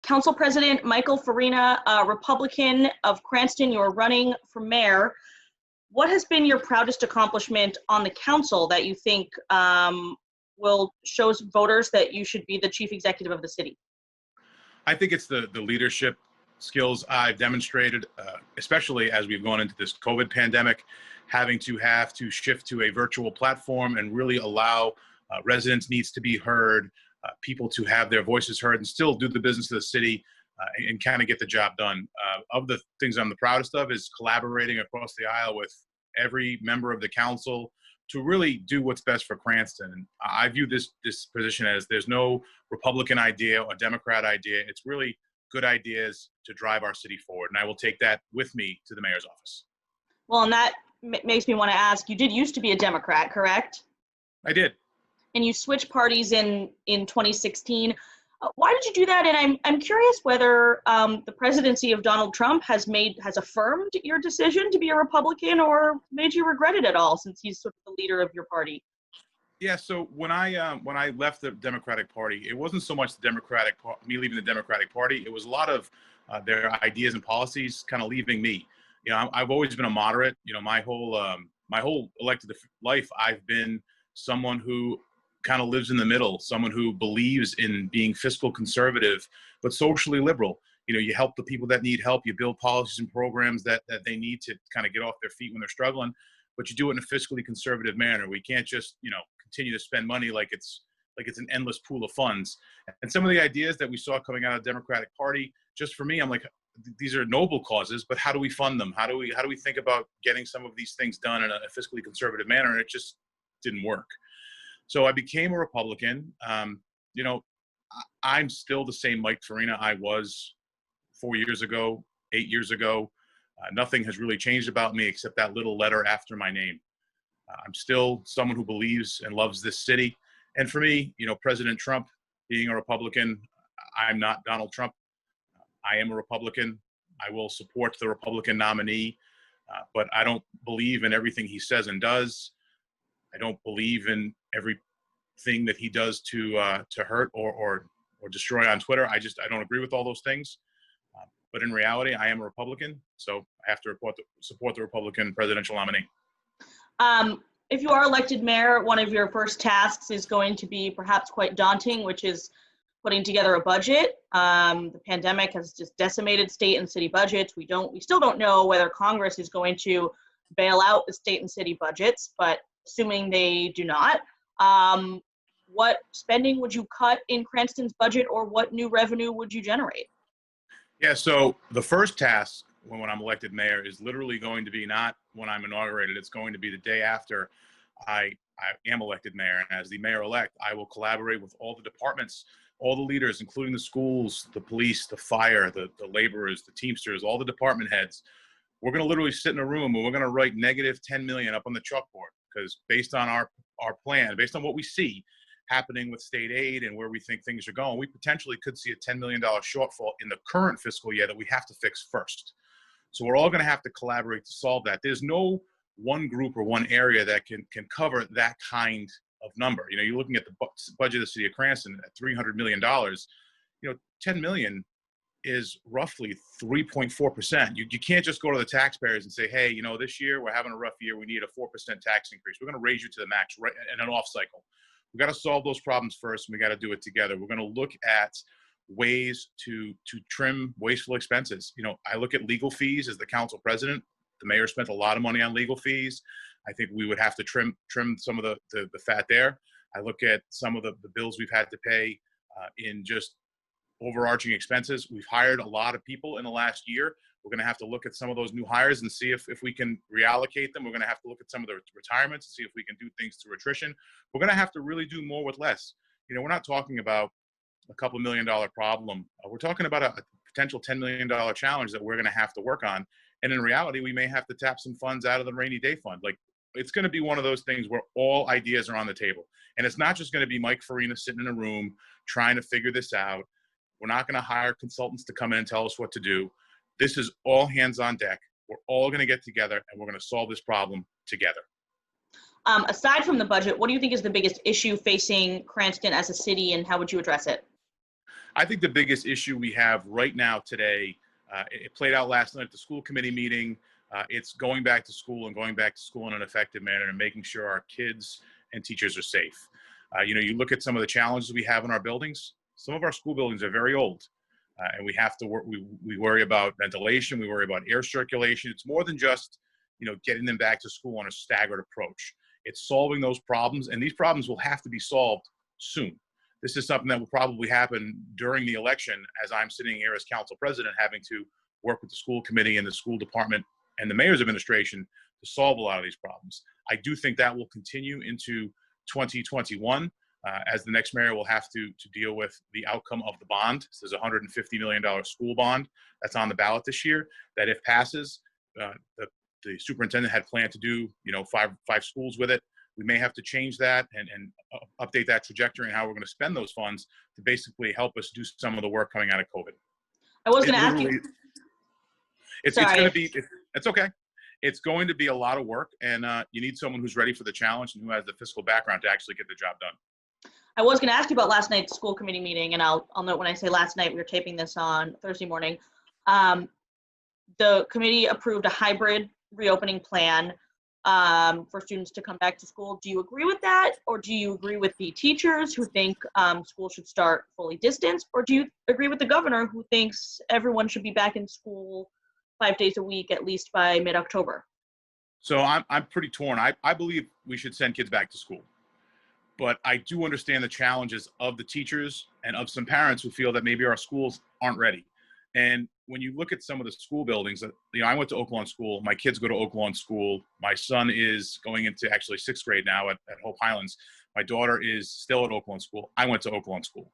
Council President Michael Farina, a Republican of Cranston, you're running for mayor. What has been your proudest accomplishment on the council that you think will show voters that you should be the chief executive of the city? I think it's the leadership skills I've demonstrated, especially as we've gone into this COVID pandemic, having to shift to a virtual platform and really allow residents' needs to be heard, people to have their voices heard and still do the business of the city and kind of get the job done. Of the things I'm the proudest of is collaborating across the aisle with every member of the council to really do what's best for Cranston. And I view this position as there's no Republican idea or Democrat idea. It's really good ideas to drive our city forward. And I will take that with me to the mayor's office. Well, and that makes me want to ask, you did used to be a Democrat, correct? I did. And you switched parties in 2016. Why did you do that? And I'm curious whether the presidency of Donald Trump has affirmed your decision to be a Republican or made you regret it at all, since he's sort of the leader of your party. Yeah. So when I left the Democratic Party, it wasn't so much me leaving the Democratic Party. It was a lot of their ideas and policies kind of leaving me. You know, I've always been a moderate. You know, my whole elected life, I've been someone who kind of lives in the middle, someone who believes in being fiscal conservative, but socially liberal. You know, you help the people that need help, you build policies and programs that they need to kind of get off their feet when they're struggling, but you do it in a fiscally conservative manner. We can't just, you know, continue to spend money like it's an endless pool of funds. And some of the ideas that we saw coming out of the Democratic Party, just for me, I'm like, these are noble causes, but how do we fund them? How do we think about getting some of these things done in a fiscally conservative manner? And it just didn't work. So I became a Republican. You know, I'm still the same Mike Farina I was 4 years ago, 8 years ago. Nothing has really changed about me except that little letter after my name. I'm still someone who believes and loves this city. And for me, you know, President Trump being a Republican, I'm not Donald Trump. I am a Republican. I will support the Republican nominee, but I don't believe in everything he says and does. I don't believe in everything that he does to hurt or destroy on Twitter. I don't agree with all those things. But in reality, I am a Republican, so I have to support the Republican presidential nominee. If you are elected mayor, one of your first tasks is going to be perhaps quite daunting, which is putting together a budget. The pandemic has just decimated state and city budgets. We still don't know whether Congress is going to bail out the state and city budgets, but assuming they do not, what spending would you cut in Cranston's budget, or what new revenue would you generate? Yeah, so the first task when I'm elected mayor is literally going to be not when I'm inaugurated. It's going to be the day after I am elected mayor. And as the mayor-elect, I will collaborate with all the departments, all the leaders, including the schools, the police, the fire, the laborers, the Teamsters, all the department heads. We're going to literally sit in a room and we're going to write negative 10 million up on the chalkboard, because based on our plan, based on what we see happening with state aid and where we think things are going, we potentially could see a $10 million shortfall in the current fiscal year that we have to fix first. So we're all going to have to collaborate to solve that. There's no one group or one area that can cover that kind of number. You know, you're looking at the budget of the city of Cranston at $300 million. You know, 10 million is roughly 3.4%. You can't just go to the taxpayers and say, hey, you know, this year we're having a rough year. We need a 4% tax increase. We're going to raise you to the max right in an off cycle. We got to solve those problems first, and we got to do it together. We're going to look at ways to trim wasteful expenses. You know, I look at legal fees as the council president. The mayor spent a lot of money on legal fees. I think we would have to trim some of the fat there. I look at some of the bills we've had to pay in just overarching expenses. We've hired a lot of people in the last year. We're going to have to look at some of those new hires and see if we can reallocate them. We're going to have to look at some of the retirements and see if we can do things through attrition. We're going to have to really do more with less. You know, we're not talking about a couple $1 million problem. We're talking about a potential $10 million challenge that we're going to have to work on. And in reality, we may have to tap some funds out of the rainy day fund. Like, it's going to be one of those things where all ideas are on the table. And it's not just going to be Mike Farina sitting in a room trying to figure this out. We're not going to hire consultants to come in and tell us what to do. This is all hands on deck. We're all going to get together and we're going to solve this problem together. Aside from the budget, what do you think is the biggest issue facing Cranston as a city, and how would you address it? I think the biggest issue we have right now today, it played out last night at the school committee meeting. It's going back to school and going back to school in an effective manner and making sure our kids and teachers are safe. You look at some of the challenges we have in our buildings. Some of our school buildings are very old, and we have to work. We worry about ventilation. We worry about air circulation. It's more than just getting them back to school on a staggered approach. It's solving those problems, and these problems will have to be solved soon. This is something that will probably happen during the election, as I'm sitting here as council president, having to work with the school committee and the school department and the mayor's administration to solve a lot of these problems. I do think that will continue into 2021, as the next mayor will have to deal with the outcome of the bond. This is a $150 million school bond that's on the ballot this year, that if passes, the superintendent had planned to do five schools with it. We may have to change that and update that trajectory and how we're going to spend those funds to basically help us do some of the work coming out of COVID. I was going to ask you. It's going to be, it's okay. It's going to be a lot of work, and you need someone who's ready for the challenge and who has the fiscal background to actually get the job done. I was going to ask you about last night's school committee meeting, and I'll note when I say last night, we were taping this on Thursday morning. The committee approved a hybrid reopening plan for students to come back to school. Do you agree with that, or do you agree with the teachers who think school should start fully distanced, or do you agree with the governor who thinks everyone should be back in school 5 days a week at least by mid-October? So I'm pretty torn. I believe we should send kids back to school, but I do understand the challenges of the teachers and of some parents who feel that maybe our schools aren't ready. And when you look at some of the school buildings, I went to Oak Lawn School. My kids go to Oak Lawn School. My son is going into actually 6th grade now at Hope Highlands. My daughter is still at Oak Lawn School. I went to Oak Lawn School.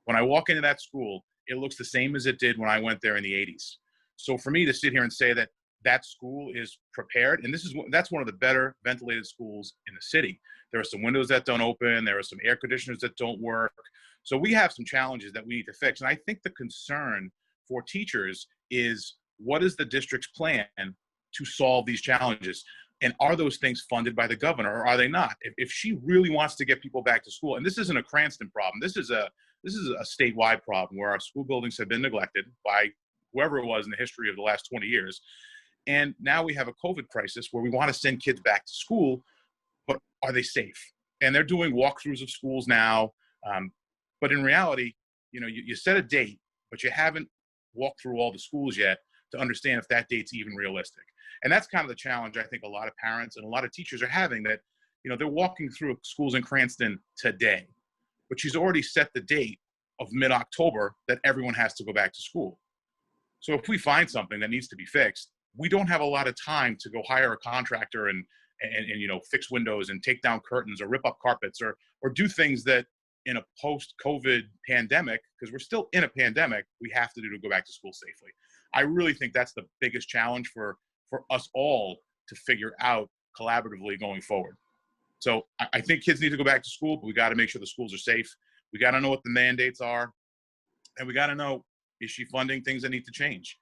When I walk into that school, it looks the same as it did when I went there in the 80s. So for me to sit here and say that that school is prepared, and that's one of the better ventilated schools in the city. There are some windows that don't open. There are some air conditioners that don't work. So we have some challenges that we need to fix. And I think the concern for teachers is, what is the district's plan to solve these challenges? And are those things funded by the governor, or are they not? If she really wants to get people back to school, and this isn't a Cranston problem, this is a statewide problem where our school buildings have been neglected by whoever it was in the history of the last 20 years. And now we have a COVID crisis where we want to send kids back to school, but are they safe? And they're doing walkthroughs of schools now. But in reality, you set a date, but you haven't walked through all the schools yet to understand if that date's even realistic. And that's kind of the challenge I think a lot of parents and a lot of teachers are having, that they're walking through schools in Cranston today, but she's already set the date of mid-October that everyone has to go back to school. So if we find something that needs to be fixed, we don't have a lot of time to go hire a contractor and fix windows and take down curtains or rip up carpets or do things that in a post-COVID pandemic, because we're still in a pandemic, we have to do to go back to school safely. I really think that's the biggest challenge for us all to figure out collaboratively going forward. So I think kids need to go back to school, but we got to make sure the schools are safe. We got to know what the mandates are, and we got to know, is she funding things that need to change?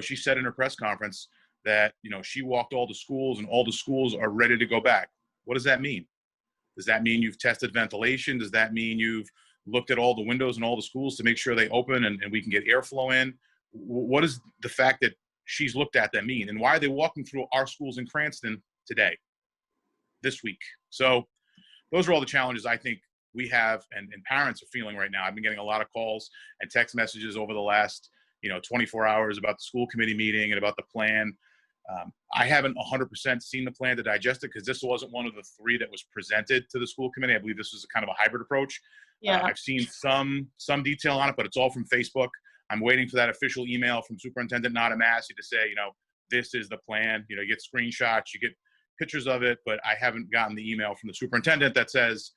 She said in her press conference that, she walked all the schools and all the schools are ready to go back. What does that mean? Does that mean you've tested ventilation? Does that mean you've looked at all the windows in all the schools to make sure they open and we can get airflow in? What does the fact that she's looked at that mean? And why are they walking through our schools in Cranston today, this week? So those are all the challenges I think we have and parents are feeling right now. I've been getting a lot of calls and text messages over the last 24 hours about the school committee meeting and about the plan. I haven't 100% seen the plan to digest it because this wasn't one of the 3 that was presented to the school committee. I believe this was a kind of a hybrid approach. Yeah. I've seen some detail on it, but it's all from Facebook. I'm waiting for that official email from Superintendent Massey to say, this is the plan. You get screenshots, you get pictures of it, but I haven't gotten the email from the superintendent that says,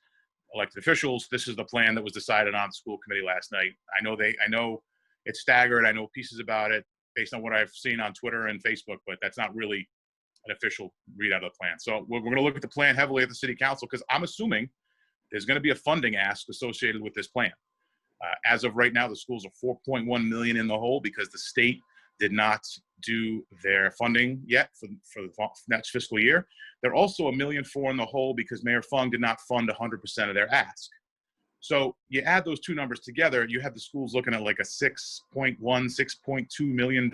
elected officials, this is the plan that was decided on the school committee last night. I know it's staggered. I know pieces about it based on what I've seen on Twitter and Facebook, but that's not really an official readout of the plan. So we're going to look at the plan heavily at the city council, because I'm assuming there's going to be a funding ask associated with this plan. As of right now, the schools are 4.1 million in the hole because the state did not do their funding yet for the next fiscal year. They're also $1.4 million in the hole because Mayor Fung did not fund 100% of their ask. So you add those two numbers together, you have the schools looking at like a $6.2 million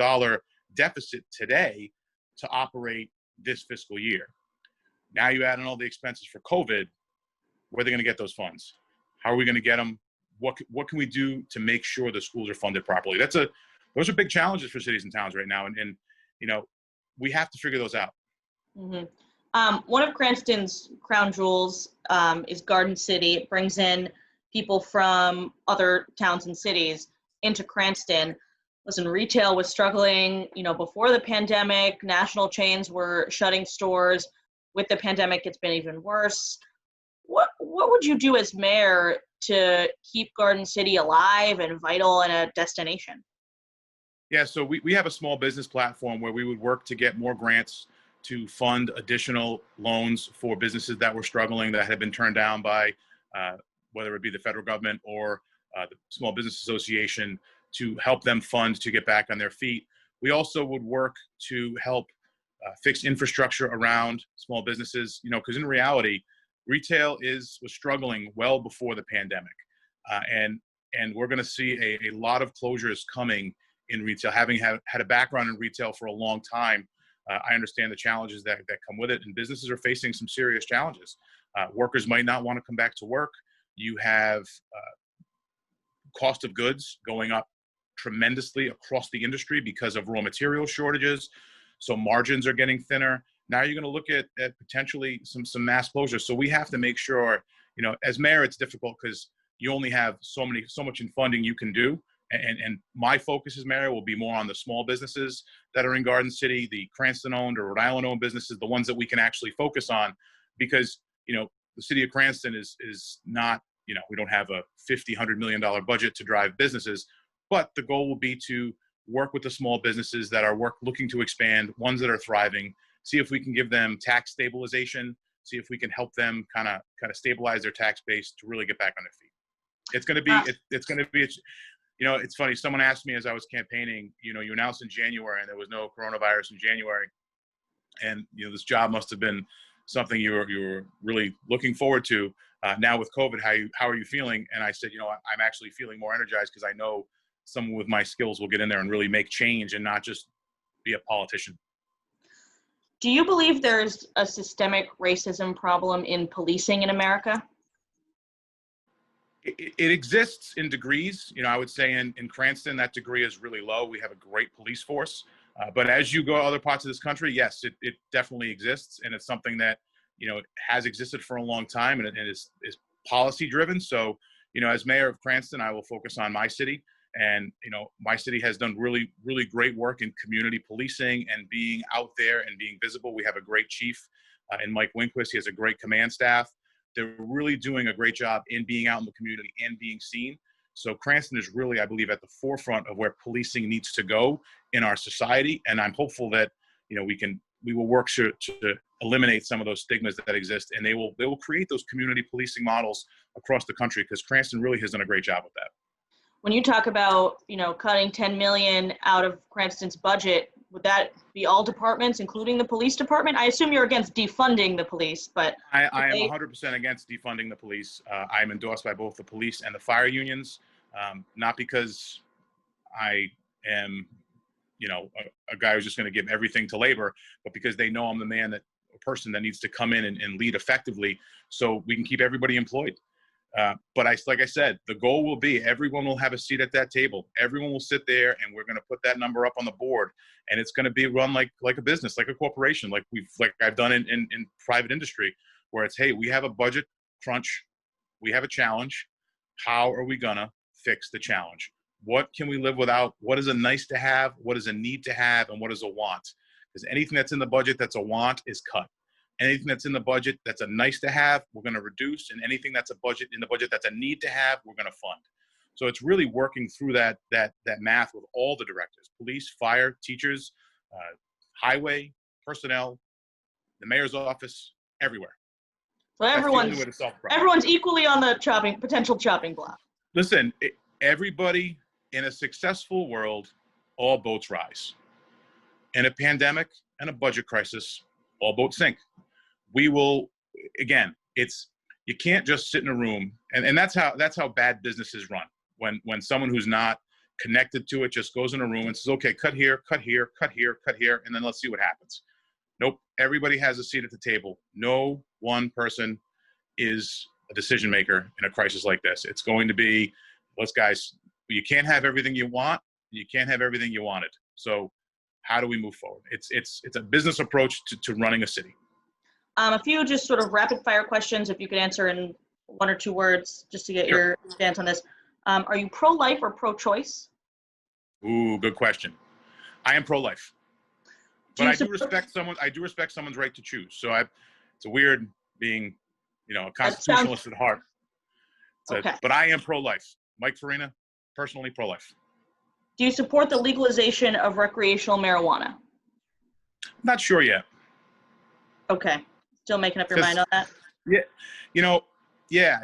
deficit today to operate this fiscal year. Now you add in all the expenses for COVID, where are they going to get those funds? How are we going to get them? What can we do to make sure the schools are funded properly? Those are big challenges for cities and towns right now. And you know, we have to figure those out. Mm-hmm. One of Cranston's crown jewels is Garden City. It brings in people from other towns and cities into Cranston. Listen, retail was struggling, before the pandemic. National chains were shutting stores. With the pandemic, it's been even worse. What would you do as mayor to keep Garden City alive and vital and a destination? Yeah, so we have a small business platform where we would work to get more grants to fund additional loans for businesses that were struggling, that had been turned down by whether it be the federal government or the Small Business Association, to help them fund to get back on their feet. We also would work to help fix infrastructure around small businesses, because in reality, retail was struggling well before the pandemic. And we're going to see a lot of closures coming in retail. Having had a background in retail for a long time, I understand the challenges that come with it, and businesses are facing some serious challenges. Workers might not want to come back to work. You have cost of goods going up tremendously across the industry because of raw material shortages. So margins are getting thinner. Now you're going to look at potentially some mass closures. So we have to make sure, as mayor, it's difficult because you only have so much in funding you can do. And my focus as mayor will be more on the small businesses that are in Garden City, the Cranston-owned or Rhode Island-owned businesses, the ones that we can actually focus on, because, the city of Cranston is not, we don't have a $50-100 million budget to drive businesses, but the goal will be to work with the small businesses that are looking to expand, ones that are thriving, see if we can give them tax stabilization, see if we can help them kind of stabilize their tax base to really get back on their feet. It's going to be, it's funny. Someone asked me as I was campaigning, you announced in January and there was no coronavirus in January. And, this job must have been something you were really looking forward to. Now with COVID, how are you feeling? And I said, I'm actually feeling more energized because I know someone with my skills will get in there and really make change and not just be a politician. Do you believe there's a systemic racism problem in policing in America? It exists in degrees. I would say in Cranston, that degree is really low. We have a great police force. But as you go to other parts of this country, yes, it definitely exists. And it's something that, has existed for a long time, and it is policy driven. So, as mayor of Cranston, I will focus on my city. And, my city has done really, really great work in community policing and being out there and being visible. We have a great chief in Mike Winquist. He has a great command staff. They're really doing a great job in being out in the community and being seen. So Cranston is really, I believe, at the forefront of where policing needs to go in our society. And I'm hopeful that, we will work to eliminate some of those stigmas that exist, and they will create those community policing models across the country, because Cranston really has done a great job with that. When you talk about, cutting $10 million out of Cranston's budget, would that be all departments, including the police department? I assume you're against defunding the police, but I am 100% against defunding the police. I'm endorsed by both the police and the fire unions, not because I am, a guy who's just going to give everything to labor, but because they know I'm the person that needs to come in and lead effectively, so we can keep everybody employed. But like I said, the goal will be everyone will have a seat at that table. Everyone will sit there, and we're going to put that number up on the board, and it's going to be run like a business, like a corporation, like I've done in private industry, where it's, hey, we have a budget crunch, we have a challenge. How are we going to fix the challenge? What can we live without? What is a nice to have? What is a need to have? And what is a want? Because anything that's in the budget that's a want is cut. Anything that's in the budget that's a nice to have, we're going to reduce, and anything that's in the budget that's a need to have, we're going to fund. So it's really working through that math with all the directors: police, fire, teachers, highway, personnel, the mayor's office, everywhere. So everyone's equally on the potential chopping block. Listen, everybody in a successful world, all boats rise. In a pandemic and a budget crisis, all boats sink. We will, again, you can't just sit in a room, and that's how bad businesses run. When someone who's not connected to it just goes in a room and says, okay, cut here, cut here, cut here, cut here, and then let's see what happens. Nope, everybody has a seat at the table. No one person is a decision maker in a crisis like this. It's going to be, let's guys, you can't have everything you want. You can't have everything you wanted. So how do we move forward? It's a business approach to running a city. A few just sort of rapid fire questions, if you could answer in 1 or 2 words, just to get your stance on this. Are you pro-life or pro-choice? Ooh, good question. I am pro-life, but I do respect someone's right to choose. So it's a weird being, a constitutionalist at heart. Okay. But I am pro-life. Mike Farina, personally pro-life. Do you support the legalization of recreational marijuana? Not sure yet. Okay. Still making up your mind on that? Yeah,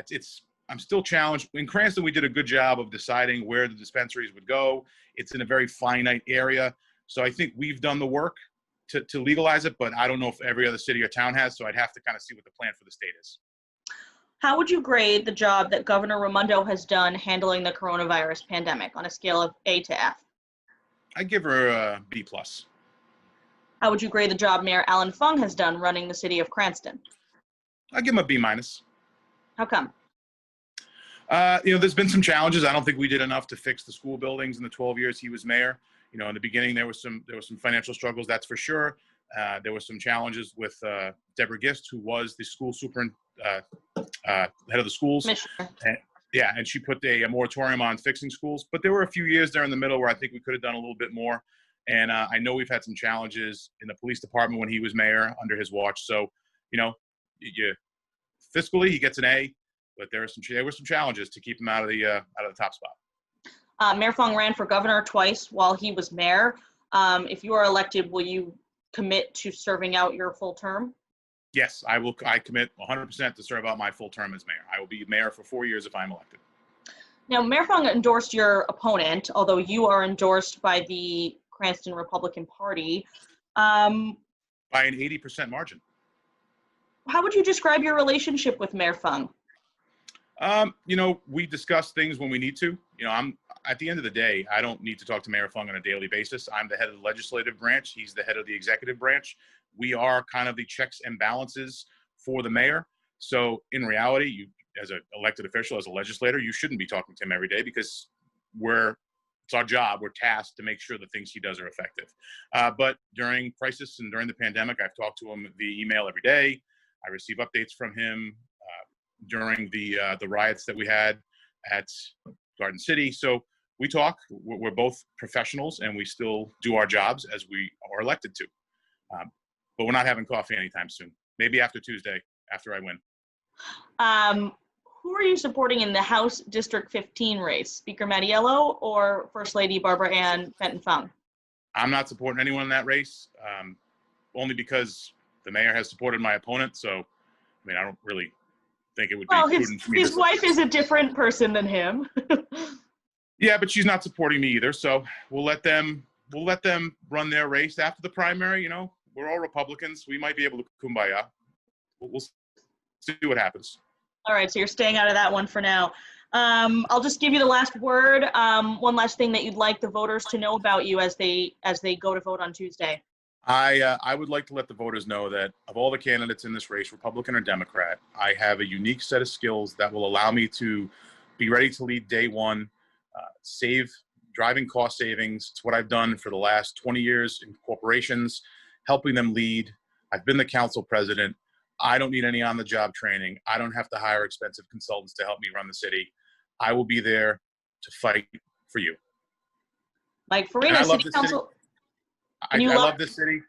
I'm still challenged. In Cranston, we did a good job of deciding where the dispensaries would go. It's in a very finite area. So I think we've done the work to legalize it, but I don't know if every other city or town has, so I'd have to kind of see what the plan for the state is. How would you grade the job that Governor Raimondo has done handling the coronavirus pandemic on a scale of A to F? I give her a B+. How would you grade the job Mayor Fung has done running the city of Cranston? I give him a B-. How come? There's been some challenges. I don't think we did enough to fix the school buildings in the 12 years he was mayor. In the beginning, there was some financial struggles, that's for sure. There were some challenges with Deborah Gist, who was the school head of the schools. And she put a moratorium on fixing schools. But there were a few years there in the middle where I think we could have done a little bit more. And I know we've had some challenges in the police department when he was mayor under his watch. So, fiscally, he gets an A, but there were some challenges to keep him out of the top spot. Mayor Fung ran for governor twice while he was mayor. If you are elected, will you commit to serving out your full term? Yes, I will. I commit 100% to serve out my full term as mayor. I will be mayor for 4 years if I'm elected. Now, Mayor Fung endorsed your opponent, although you are endorsed by the Cranston Republican Party. By an 80% margin. How would you describe your relationship with Mayor Fung? We discuss things when we need to. I'm at the end of the day, I don't need to talk to Mayor Fung on a daily basis. I'm the head of the legislative branch. He's the head of the executive branch. We are kind of the checks and balances for the mayor. So in reality, you, as an elected official, as a legislator, you shouldn't be talking to him every day because it's our job. We're tasked to make sure the things he does are effective. But during crisis and during the pandemic, I've talked to him via email every day. I receive updates from him during the riots that we had at Garden City. So we talk. We're both professionals, and we still do our jobs as we are elected to. But we're not having coffee anytime soon. Maybe after Tuesday, after I win. Who are you supporting in the House District 15 race? Speaker Mattiello or First Lady Barbara Ann Fenton-Fung? I'm not supporting anyone in that race, only because the mayor has supported my opponent. So, I don't really think it would be prudent for me. His wife is a different person than him. Yeah, but she's not supporting me either. So we'll let them run their race after the primary. We're all Republicans. We might be able to kumbaya. We'll see what happens. All right, so you're staying out of that one for now. I'll just give you the last word. One last thing that you'd like the voters to know about you as they go to vote on Tuesday. I would like to let the voters know that of all the candidates in this race, Republican or Democrat, I have a unique set of skills that will allow me to be ready to lead day one, driving cost savings. It's what I've done for the last 20 years in corporations, helping them lead. I've been the council president. I don't need any on-the-job training. I don't have to hire expensive consultants to help me run the city. I will be there to fight for you. Mike Farina, City Council. I love this city.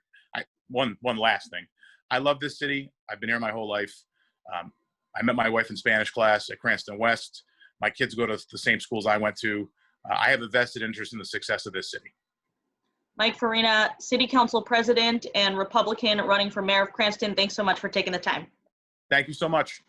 One last thing. I love this city. I've been here my whole life. I met my wife in Spanish class at Cranston West. My kids go to the same schools I went to. I have a vested interest in the success of this city. Mike Farina, City Council President and Republican running for Mayor of Cranston. Thanks so much for taking the time. Thank you so much.